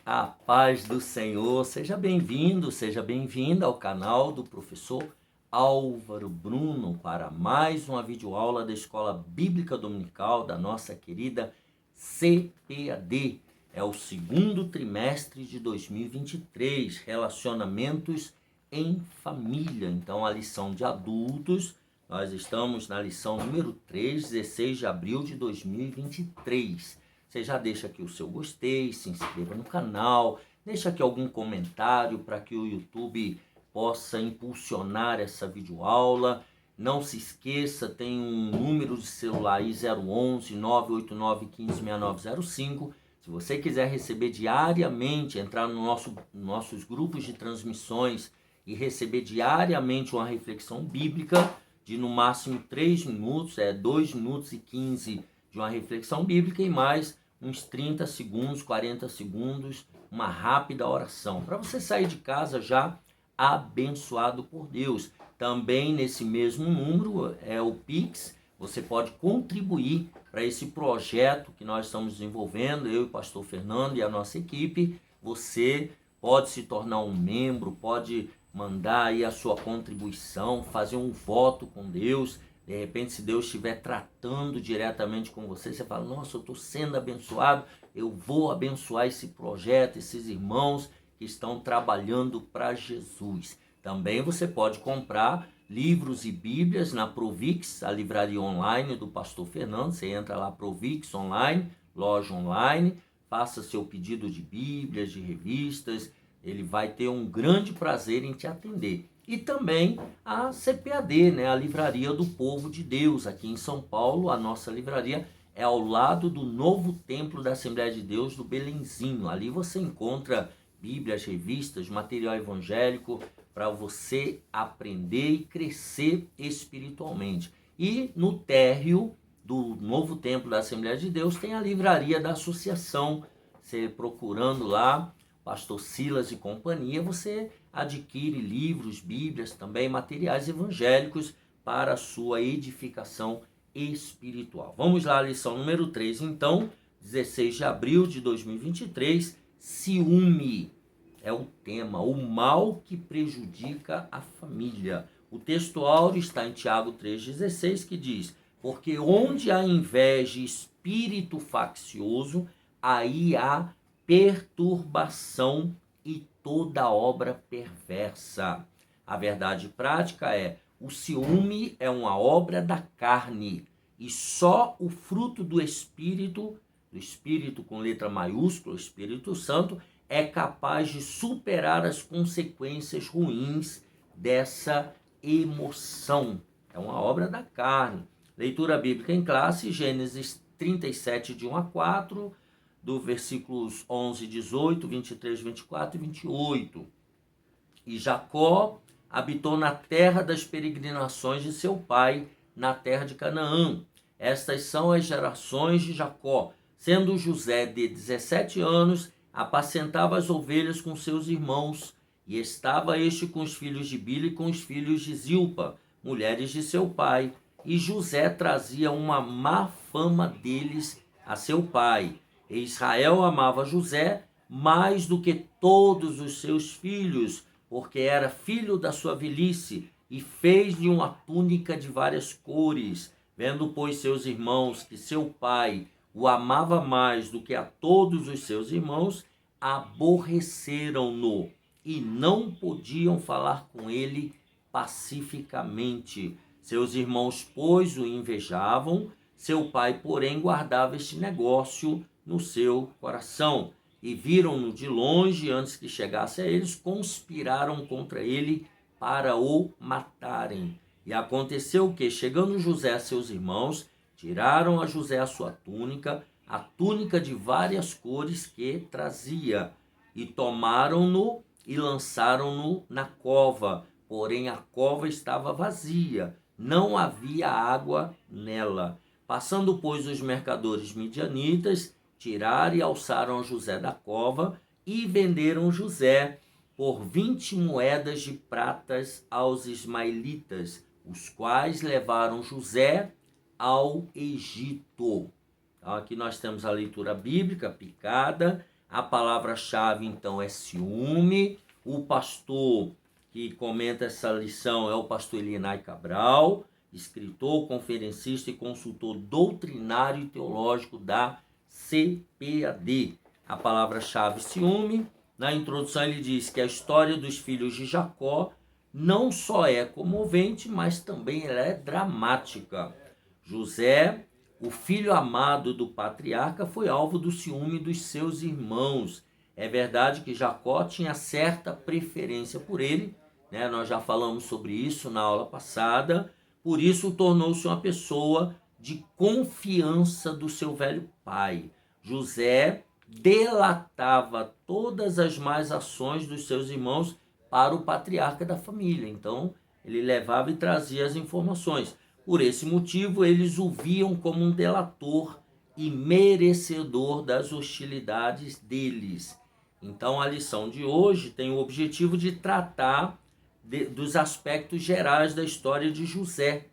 A paz do Senhor, seja bem-vindo, seja bem-vinda ao canal do professor Álvaro Bruno para mais uma videoaula da Escola Bíblica Dominical da nossa querida CPAD. É o segundo trimestre de 2023, Relacionamentos em Família. Então, a lição de adultos, nós estamos na lição número 3, 16 de abril de 2023. Você já deixa aqui o seu gostei, se inscreva no canal, deixa aqui algum comentário para que o YouTube possa impulsionar essa videoaula. Não se esqueça, tem um número de celular aí, 011 989 15 6905. Se você quiser receber diariamente, entrar no nossos grupos de transmissões e receber diariamente uma reflexão bíblica de no máximo 3 minutos, 2 minutos e 15 de uma reflexão bíblica e mais uns 30 segundos, 40 segundos, uma rápida oração, para você sair de casa já abençoado por Deus. Também nesse mesmo número é o Pix, você pode contribuir para esse projeto que nós estamos desenvolvendo, eu e o pastor Fernando e a nossa equipe. Você pode se tornar um membro, pode mandar aí a sua contribuição, fazer um voto com Deus. De repente, se Deus estiver tratando diretamente com você, você fala, nossa, eu estou sendo abençoado, eu vou abençoar esse projeto, esses irmãos que estão trabalhando para Jesus. Também você pode comprar livros e bíblias na Provix, a livraria online do pastor Fernando. Você entra lá, Provix online, loja online, faça seu pedido de bíblias, de revistas, ele vai ter um grande prazer em te atender. E também a CPAD, a Livraria do Povo de Deus, aqui em São Paulo. A nossa livraria é ao lado do novo templo da Assembleia de Deus do Belenzinho. Ali você encontra bíblias, revistas, material evangélico para você aprender e crescer espiritualmente. E no térreo do novo templo da Assembleia de Deus tem a livraria da associação. Você procurando lá, Pastor Silas e companhia, você adquire livros, bíblias, também materiais evangélicos para a sua edificação espiritual. Vamos lá, lição número 3, então, 16 de abril de 2023, ciúme é o tema, o mal que prejudica a família. O texto áureo está em Tiago 3,16, que diz, porque onde há inveja e espírito faccioso, aí há perturbação e toda obra perversa. A verdade prática é, o ciúme é uma obra da carne e só o fruto do Espírito com letra maiúscula, o Espírito Santo, é capaz de superar as consequências ruins dessa emoção. É uma obra da carne. Leitura bíblica em classe, Gênesis 37, de 1 a 4, do versículos 11, 18, 23, 24 e 28. E Jacó habitou na terra das peregrinações de seu pai, na terra de Canaã. Estas são as gerações de Jacó. Sendo José de 17 anos, apacentava as ovelhas com seus irmãos, e estava este com os filhos de Bila e com os filhos de Zilpa, mulheres de seu pai. E José trazia uma má fama deles a seu pai. E Israel amava José mais do que todos os seus filhos, porque era filho da sua velhice, e fez-lhe uma túnica de várias cores. Vendo, pois, seus irmãos que seu pai o amava mais do que a todos os seus irmãos, aborreceram-no e não podiam falar com ele pacificamente. Seus irmãos, pois, o invejavam, seu pai, porém, guardava este negócio no seu coração. E viram-no de longe, antes que chegasse a eles, conspiraram contra ele para o matarem. E aconteceu que, chegando José a seus irmãos, tiraram a José a sua túnica, a túnica de várias cores que trazia, e tomaram-no e lançaram-no na cova. Porém a cova estava vazia, não havia água nela. Passando, pois, os mercadores midianitas, tiraram e alçaram José da cova e venderam José por 20 moedas de pratas aos ismaelitas, os quais levaram José ao Egito. Então, aqui nós temos a leitura bíblica aplicada A palavra-chave, então, é ciúme. O pastor que comenta essa lição é o pastor Elinai Cabral, escritor, conferencista e consultor doutrinário e teológico da CPAD. A palavra-chave ciúme. Na introdução ele diz que a história dos filhos de Jacó não só é comovente, mas também ela é dramática. José, o filho amado do patriarca, foi alvo do ciúme dos seus irmãos. É verdade que Jacó tinha certa preferência por ele, né? Nós já falamos sobre isso na aula passada. Por isso tornou-se uma pessoa de confiança do seu velho pai. José delatava todas as más ações dos seus irmãos para o patriarca da família. Então, ele levava e trazia as informações. Por esse motivo, eles o viam como um delator e merecedor das hostilidades deles. Então, a lição de hoje tem o objetivo de tratar dos aspectos gerais da história de José,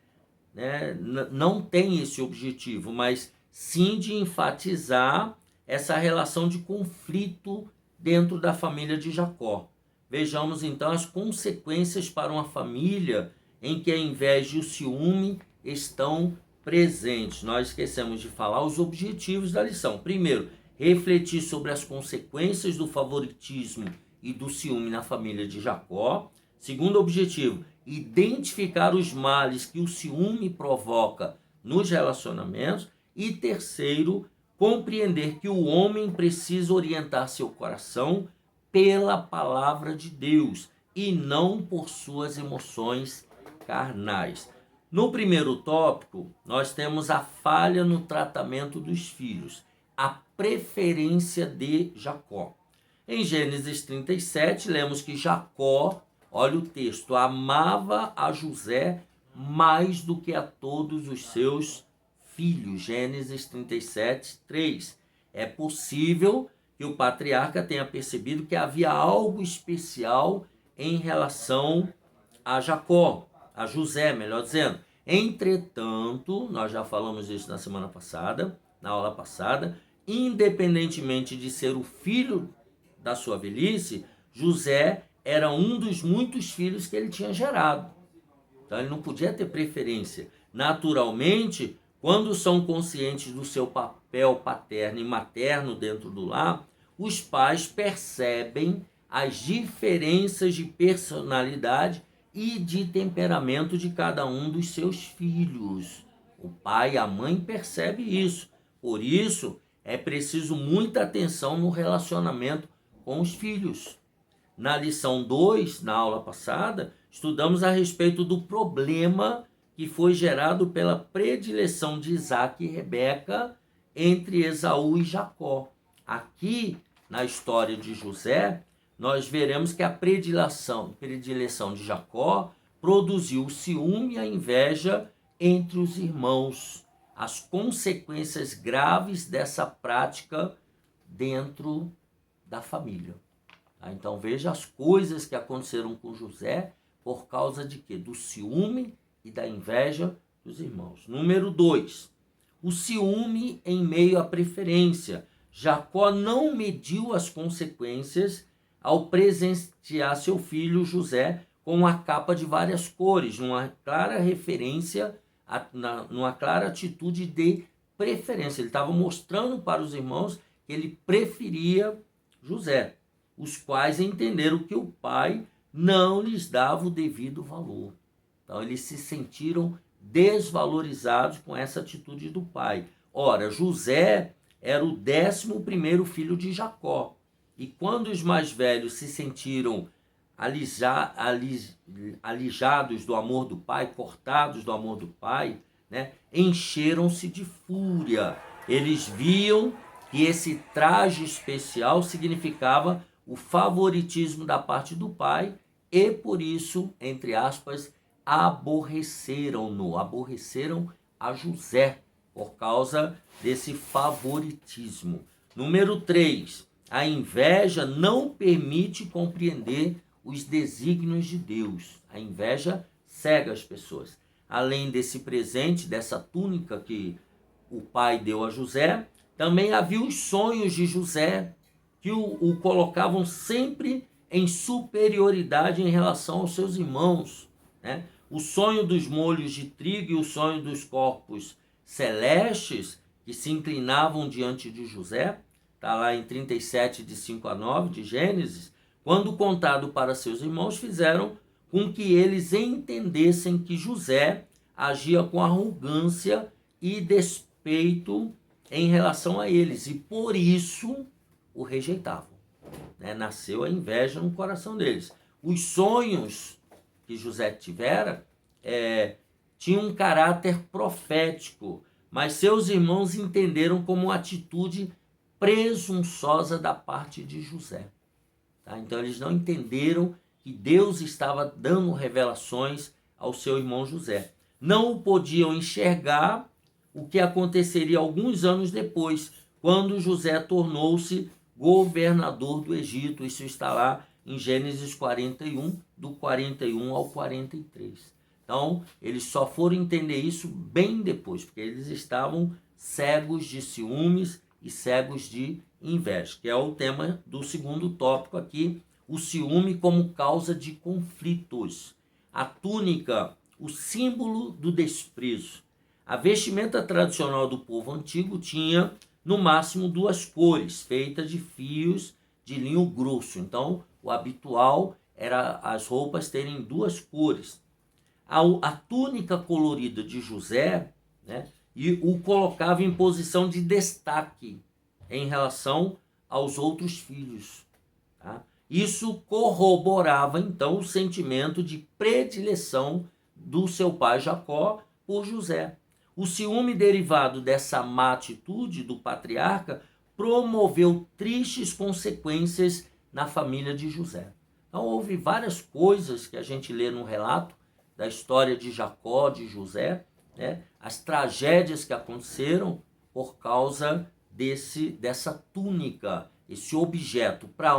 né? Não tem esse objetivo, mas sim de enfatizar essa relação de conflito dentro da família de Jacó. Vejamos então as consequências para uma família em que a inveja e o ciúme estão presentes. Nós esquecemos de falar os objetivos da lição. Primeiro, refletir sobre as consequências do favoritismo e do ciúme na família de Jacó. Segundo objetivo, identificar os males que o ciúme provoca nos relacionamentos. E terceiro, compreender que o homem precisa orientar seu coração pela palavra de Deus e não por suas emoções carnais. No primeiro tópico, nós temos a falha no tratamento dos filhos, a preferência de Jacó. Em Gênesis 37, lemos que Jacó, olha o texto, amava a José mais do que a todos os seus filhos. Gênesis 37, 3. É possível que o patriarca tenha percebido que havia algo especial em relação a Jacó, a José, melhor dizendo. Entretanto, nós já falamos isso na semana passada, na aula passada, independentemente de ser o filho da sua velhice, José era um dos muitos filhos que ele tinha gerado. Então ele não podia ter preferência. Naturalmente, quando são conscientes do seu papel paterno e materno dentro do lar, os pais percebem as diferenças de personalidade e de temperamento de cada um dos seus filhos. O pai e a mãe percebem isso. Por isso, é preciso muita atenção no relacionamento com os filhos. Na lição 2, na aula passada, estudamos a respeito do problema que foi gerado pela predileção de Isaac e Rebeca entre Esaú e Jacó. Aqui, na história de José, nós veremos que a predileção de Jacó produziu o ciúme e a inveja entre os irmãos. As consequências graves dessa prática dentro da família. Então veja as coisas que aconteceram com José por causa de quê? Do ciúme e da inveja dos irmãos. Número 2, o ciúme em meio à preferência. Jacó não mediu as consequências ao presentear seu filho José com uma capa de várias cores, numa clara referência, numa clara atitude de preferência. Ele estava mostrando para os irmãos que ele preferia José, os quais entenderam que o pai não lhes dava o devido valor. Então eles se sentiram desvalorizados com essa atitude do pai. Ora, José era o 11º filho de Jacó. E quando os mais velhos se sentiram alijados do amor do pai, cortados do amor do pai, né, encheram-se de fúria. Eles viam que esse traje especial significava o favoritismo da parte do pai e por isso, entre aspas, aborreceram a José por causa desse favoritismo. Número 3, a inveja não permite compreender os desígnios de Deus. A inveja cega as pessoas. Além desse presente, dessa túnica que o pai deu a José, também havia os sonhos de José, que o colocavam sempre em superioridade em relação aos seus irmãos, né? O sonho dos molhos de trigo e o sonho dos corpos celestes que se inclinavam diante de José, está lá em 37, de 5 a 9 de Gênesis, quando contado para seus irmãos, fizeram com que eles entendessem que José agia com arrogância e despeito em relação a eles, e por isso o rejeitavam, né? Nasceu a inveja no coração deles. Os sonhos que José tivera tinham um caráter profético, mas seus irmãos entenderam como uma atitude presunçosa da parte de José. Tá? Então eles não entenderam que Deus estava dando revelações ao seu irmão José. Não podiam enxergar o que aconteceria alguns anos depois, quando José tornou-se governador do Egito. Isso está lá em Gênesis 41, do 41 ao 43. Então, eles só foram entender isso bem depois, porque eles estavam cegos de ciúmes e cegos de inveja, que é o tema do segundo tópico aqui, o ciúme como causa de conflitos. A túnica, o símbolo do desprezo. A vestimenta tradicional do povo antigo tinha, no máximo, 2 cores, feitas de fios de linho grosso. Então, o habitual era as roupas terem 2 cores. A túnica colorida de José, né, e o colocava em posição de destaque em relação aos outros filhos. Tá? Isso corroborava, então, o sentimento de predileção do seu pai Jacó por José. O ciúme derivado dessa má atitude do patriarca promoveu tristes consequências na família de José. Então, houve várias coisas que a gente lê no relato da história de Jacó, de José, né? As tragédias que aconteceram por causa dessa túnica, esse objeto. Para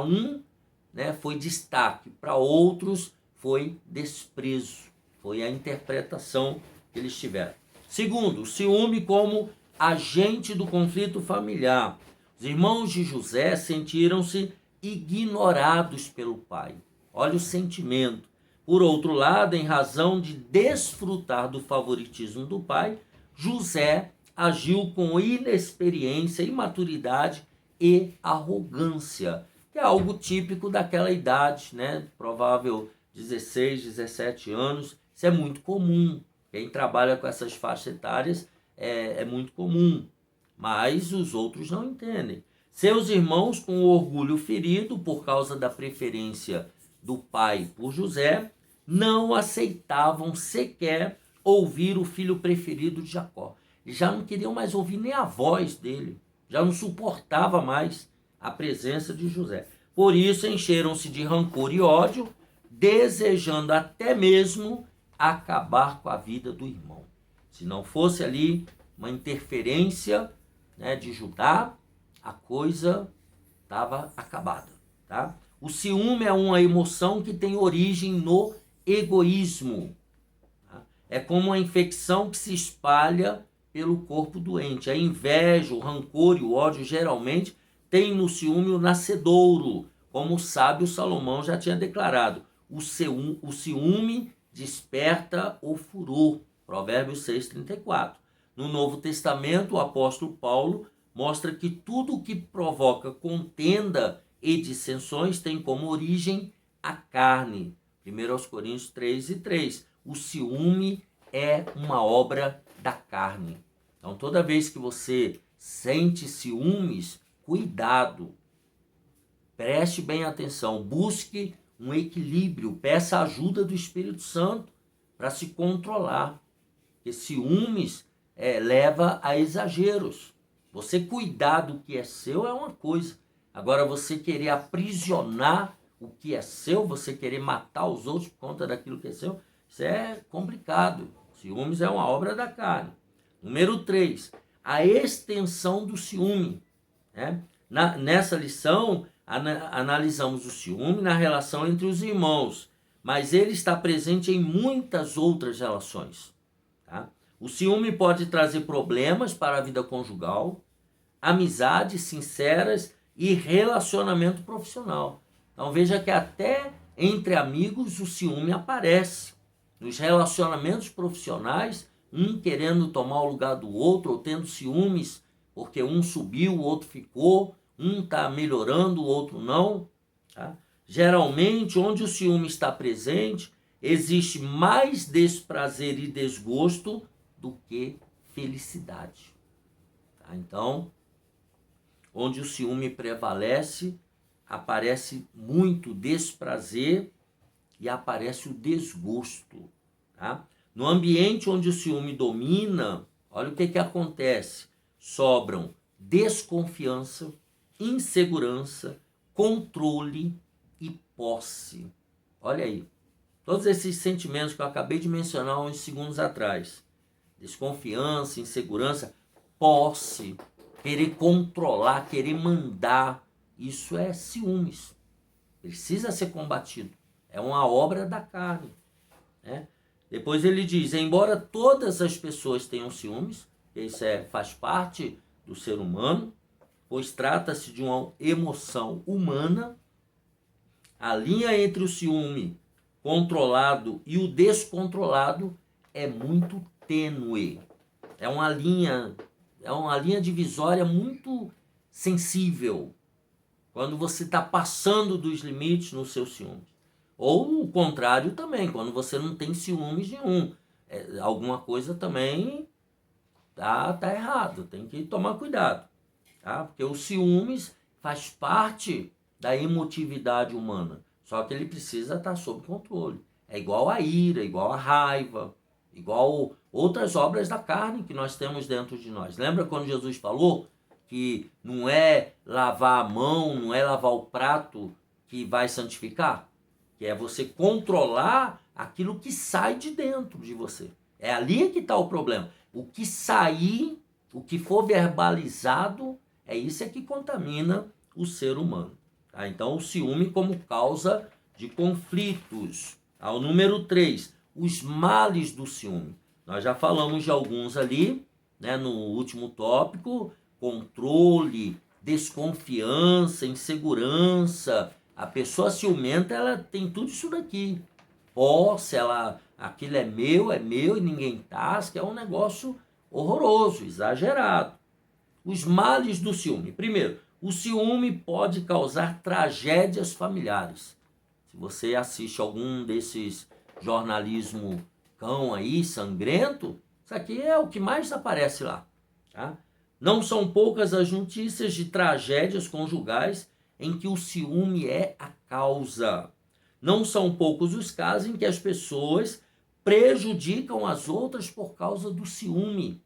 né, foi destaque, para outros foi desprezo, foi a interpretação que eles tiveram. Segundo, o ciúme como agente do conflito familiar. Os irmãos de José sentiram-se ignorados pelo pai. Olha o sentimento. Por outro lado, em razão de desfrutar do favoritismo do pai, José agiu com inexperiência, imaturidade e arrogância, que é algo típico daquela idade, né? Provável 16, 17 anos. Isso é muito comum. Quem trabalha com essas faixas etárias é muito comum, mas os outros não entendem. Seus irmãos, com o orgulho ferido por causa da preferência do pai por José, não aceitavam sequer ouvir o filho preferido de Jacó. Eles já não queriam mais ouvir nem a voz dele, já não suportava mais a presença de José. Por isso encheram-se de rancor e ódio, desejando até mesmo acabar com a vida do irmão. Se não fosse ali uma interferência, né, de Judá, a coisa estava acabada. Tá? O ciúme é uma emoção que tem origem no egoísmo. Tá? É como uma infecção que se espalha pelo corpo doente. A inveja, o rancor e o ódio geralmente têm no ciúme o nascedouro, como o sábio Salomão já tinha declarado. O ciúme desperta o furor. Provérbios 6:34. No Novo Testamento, o apóstolo Paulo mostra que tudo o que provoca contenda e dissensões tem como origem a carne. 1 Coríntios 3:3. O ciúme é uma obra da carne. Então, toda vez que você sente ciúmes, cuidado. Preste bem atenção. Busque um equilíbrio. Peça a ajuda do Espírito Santo para se controlar. Porque ciúmes leva a exageros. Você cuidar do que é seu é uma coisa. Agora, você querer aprisionar o que é seu, você querer matar os outros por conta daquilo que é seu, isso é complicado. Ciúmes é uma obra da carne. Número 3, a extensão do ciúme. Né? Nessa lição, analisamos o ciúme na relação entre os irmãos, mas ele está presente em muitas outras relações. Tá? O ciúme pode trazer problemas para a vida conjugal, amizades sinceras e relacionamento profissional. Então veja que até entre amigos o ciúme aparece. Nos relacionamentos profissionais, um querendo tomar o lugar do outro, ou tendo ciúmes, porque um subiu, o outro ficou, um está melhorando, o outro não. Tá? Geralmente, onde o ciúme está presente, existe mais desprazer e desgosto do que felicidade. Tá? Então, onde o ciúme prevalece, aparece muito desprazer e aparece o desgosto. Tá? No ambiente onde o ciúme domina, olha o que acontece. Sobram desconfiança, insegurança, controle e posse. Olha aí. Todos esses sentimentos que eu acabei de mencionar uns segundos atrás. Desconfiança, insegurança, posse, querer controlar, querer mandar. Isso é ciúmes. Precisa ser combatido. É uma obra da carne. Né? Depois ele diz, embora todas as pessoas tenham ciúmes, isso faz parte do ser humano, pois trata-se de uma emoção humana, a linha entre o ciúme controlado e o descontrolado é muito tênue. É uma linha divisória muito sensível, quando você está passando dos limites no seu ciúme. Ou o contrário também, quando você não tem ciúmes nenhum. Alguma coisa também tá errado, tem que tomar cuidado. Tá? Porque o ciúmes faz parte da emotividade humana, só que ele precisa estar sob controle. É igual a ira, igual a raiva, igual outras obras da carne que nós temos dentro de nós. Lembra quando Jesus falou que não é lavar a mão, não é lavar o prato que vai santificar? Que é você controlar aquilo que sai de dentro de você. É ali que está o problema. O que sair, o que for verbalizado, é isso que contamina o ser humano. Tá? Então, o ciúme como causa de conflitos. Tá? O número 3, os males do ciúme. Nós já falamos de alguns ali, né, no último tópico: controle, desconfiança, insegurança. A pessoa ciumenta, ela tem tudo isso daqui. Posse, aquilo é meu e ninguém tasca. É um negócio horroroso, exagerado. Os males do ciúme. Primeiro, o ciúme pode causar tragédias familiares. Se você assiste algum desses jornalismo cão aí, sangrento, isso aqui é o que mais aparece lá. Tá? Não são poucas as notícias de tragédias conjugais em que o ciúme é a causa. Não são poucos os casos em que as pessoas prejudicam as outras por causa do ciúme.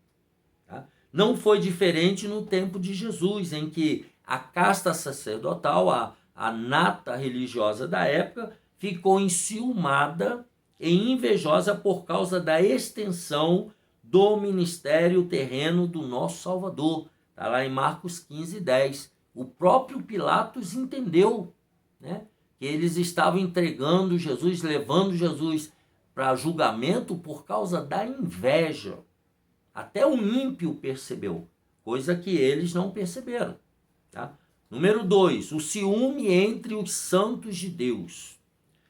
Tá? Não foi diferente no tempo de Jesus, em que a casta sacerdotal, a nata religiosa da época, ficou enciumada e invejosa por causa da extensão do ministério terreno do nosso Salvador. Está lá em Marcos 15:10. O próprio Pilatos entendeu, né, que eles estavam entregando Jesus, levando Jesus para julgamento por causa da inveja. Até o ímpio percebeu, coisa que eles não perceberam. Tá? Número 2, o ciúme entre os santos de Deus.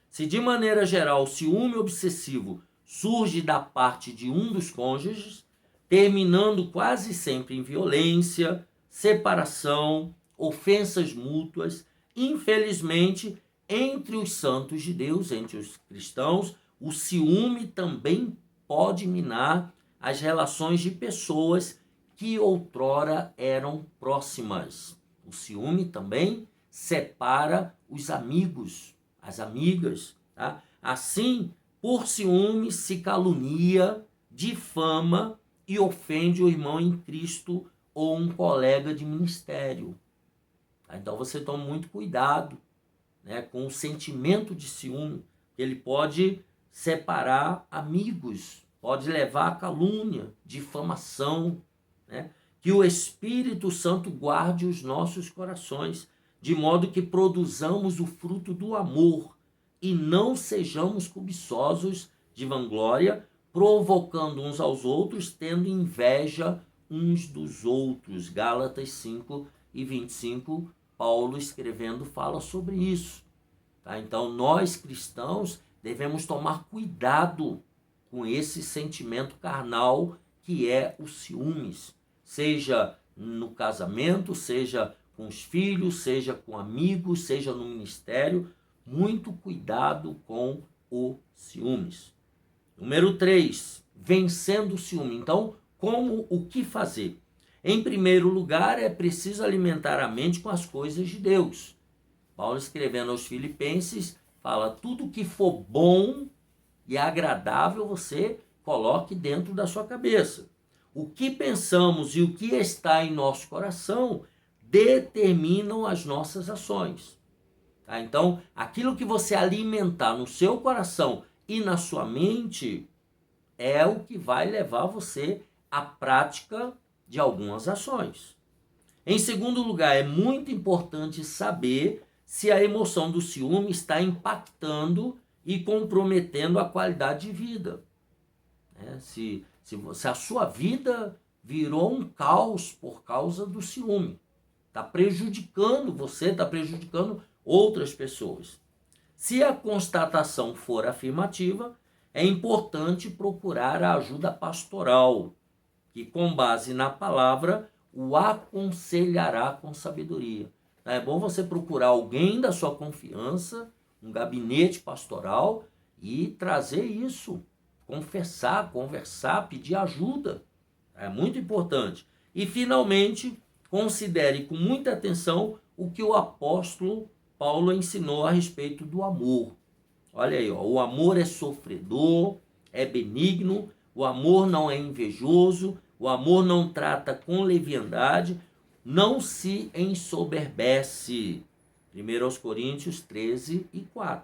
Se de maneira geral o ciúme obsessivo surge da parte de um dos cônjuges, terminando quase sempre em violência, separação, ofensas mútuas, infelizmente, entre os santos de Deus, entre os cristãos, o ciúme também pode minar as relações de pessoas que outrora eram próximas. O ciúme também separa os amigos, as amigas. Tá? Assim, por ciúme se calunia, difama e ofende o irmão em Cristo ou um colega de ministério. Tá? Então você toma muito cuidado, né, com o sentimento de ciúme. Ele pode separar amigos, pode levar a calúnia, difamação, né? Que o Espírito Santo guarde os nossos corações, de modo que produzamos o fruto do amor e não sejamos cobiçosos de vanglória, provocando uns aos outros, tendo inveja uns dos outros. Gálatas 5:25 Paulo escrevendo fala sobre isso. Tá? Então nós cristãos devemos tomar cuidado com esse sentimento carnal que é o ciúmes, seja no casamento, seja com os filhos, seja com amigos, seja no ministério. Muito cuidado com o ciúmes. Número 3, vencendo o ciúme. Então, o que fazer? Em primeiro lugar, é preciso alimentar a mente com as coisas de Deus. Paulo, escrevendo aos Filipenses, fala: tudo que for bom e agradável, você coloque dentro da sua cabeça. O que pensamos e o que está em nosso coração determinam as nossas ações. Tá? Então, aquilo que você alimentar no seu coração e na sua mente é o que vai levar você à prática de algumas ações. Em segundo lugar, é muito importante saber se a emoção do ciúme está impactando e comprometendo a qualidade de vida. Se a sua vida virou um caos por causa do ciúme, está prejudicando você, está prejudicando outras pessoas. Se a constatação for afirmativa, é importante procurar a ajuda pastoral, que com base na palavra o aconselhará com sabedoria. É bom você procurar alguém da sua confiança, um gabinete pastoral, e trazer isso, confessar, conversar, pedir ajuda. É muito importante. E, finalmente, considere com muita atenção o que o apóstolo Paulo ensinou a respeito do amor. Olha aí, o amor é sofredor, é benigno, o amor não é invejoso, o amor não trata com leviandade, não se ensoberbece. 1 Coríntios 13:4.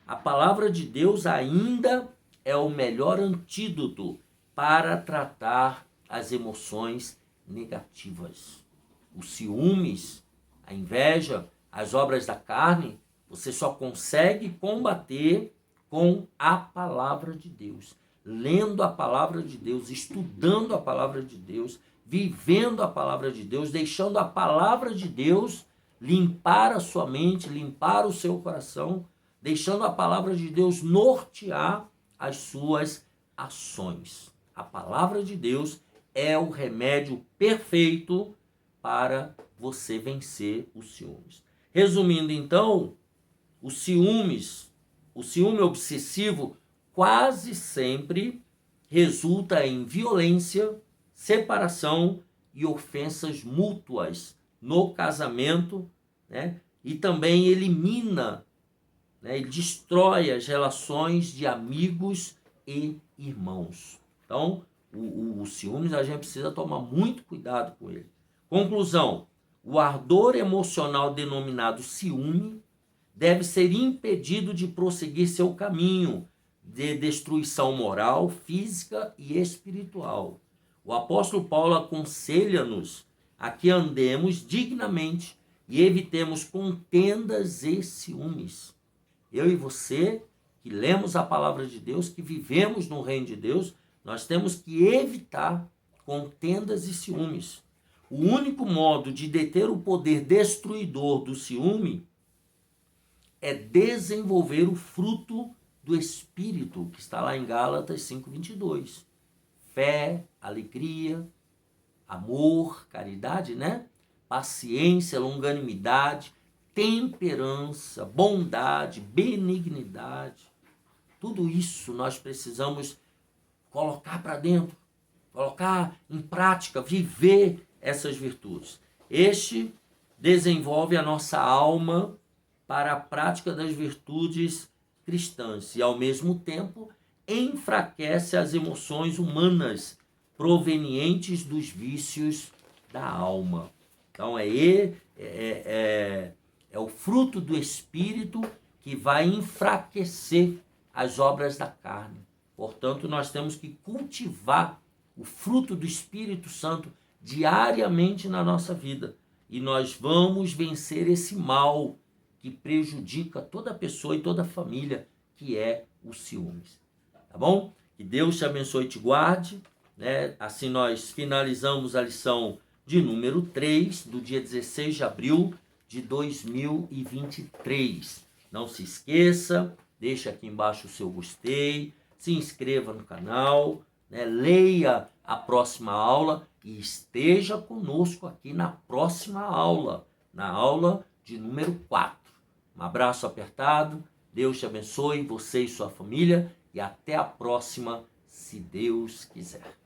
A palavra de Deus ainda é o melhor antídoto para tratar as emoções negativas. Os ciúmes, a inveja, as obras da carne, você só consegue combater com a palavra de Deus. Lendo a palavra de Deus, estudando a palavra de Deus, vivendo a palavra de Deus, deixando a palavra de Deus limpar a sua mente, limpar o seu coração, deixando a palavra de Deus nortear as suas ações. A palavra de Deus é o remédio perfeito para você vencer os ciúmes. Resumindo, então, o ciúme obsessivo quase sempre resulta em violência, separação e ofensas mútuas no casamento, né? E também elimina, né? Ele destrói as relações de amigos e irmãos. Então, o ciúmes, a gente precisa tomar muito cuidado com ele. Conclusão: o ardor emocional denominado ciúme deve ser impedido de prosseguir seu caminho de destruição moral, física e espiritual. O apóstolo Paulo aconselha-nos a que andemos dignamente e evitemos contendas e ciúmes. Eu e você, que lemos a palavra de Deus, que vivemos no reino de Deus, nós temos que evitar contendas e ciúmes. O único modo de deter o poder destruidor do ciúme é desenvolver o fruto do Espírito, que está lá em Gálatas 5:22. Fé, alegria, amor, caridade, né? Paciência, longanimidade, temperança, bondade, benignidade. Tudo isso nós precisamos colocar para dentro, colocar em prática, viver essas virtudes. Este desenvolve a nossa alma para a prática das virtudes cristãs e, ao mesmo tempo, enfraquece as emoções humanas provenientes dos vícios da alma. Então, é o fruto do Espírito que vai enfraquecer as obras da carne. Portanto, nós temos que cultivar o fruto do Espírito Santo diariamente na nossa vida. E nós vamos vencer esse mal que prejudica toda pessoa e toda família, que é o ciúmes. Tá bom? Que Deus te abençoe e te guarde, né? Assim nós finalizamos a lição de número 3, do dia 16 de abril de 2023. Não se esqueça, deixa aqui embaixo o seu gostei, se inscreva no canal, né? Leia a próxima aula e esteja conosco aqui na próxima aula, na aula de número 4. Um abraço apertado, Deus te abençoe, você e sua família, e até a próxima, se Deus quiser.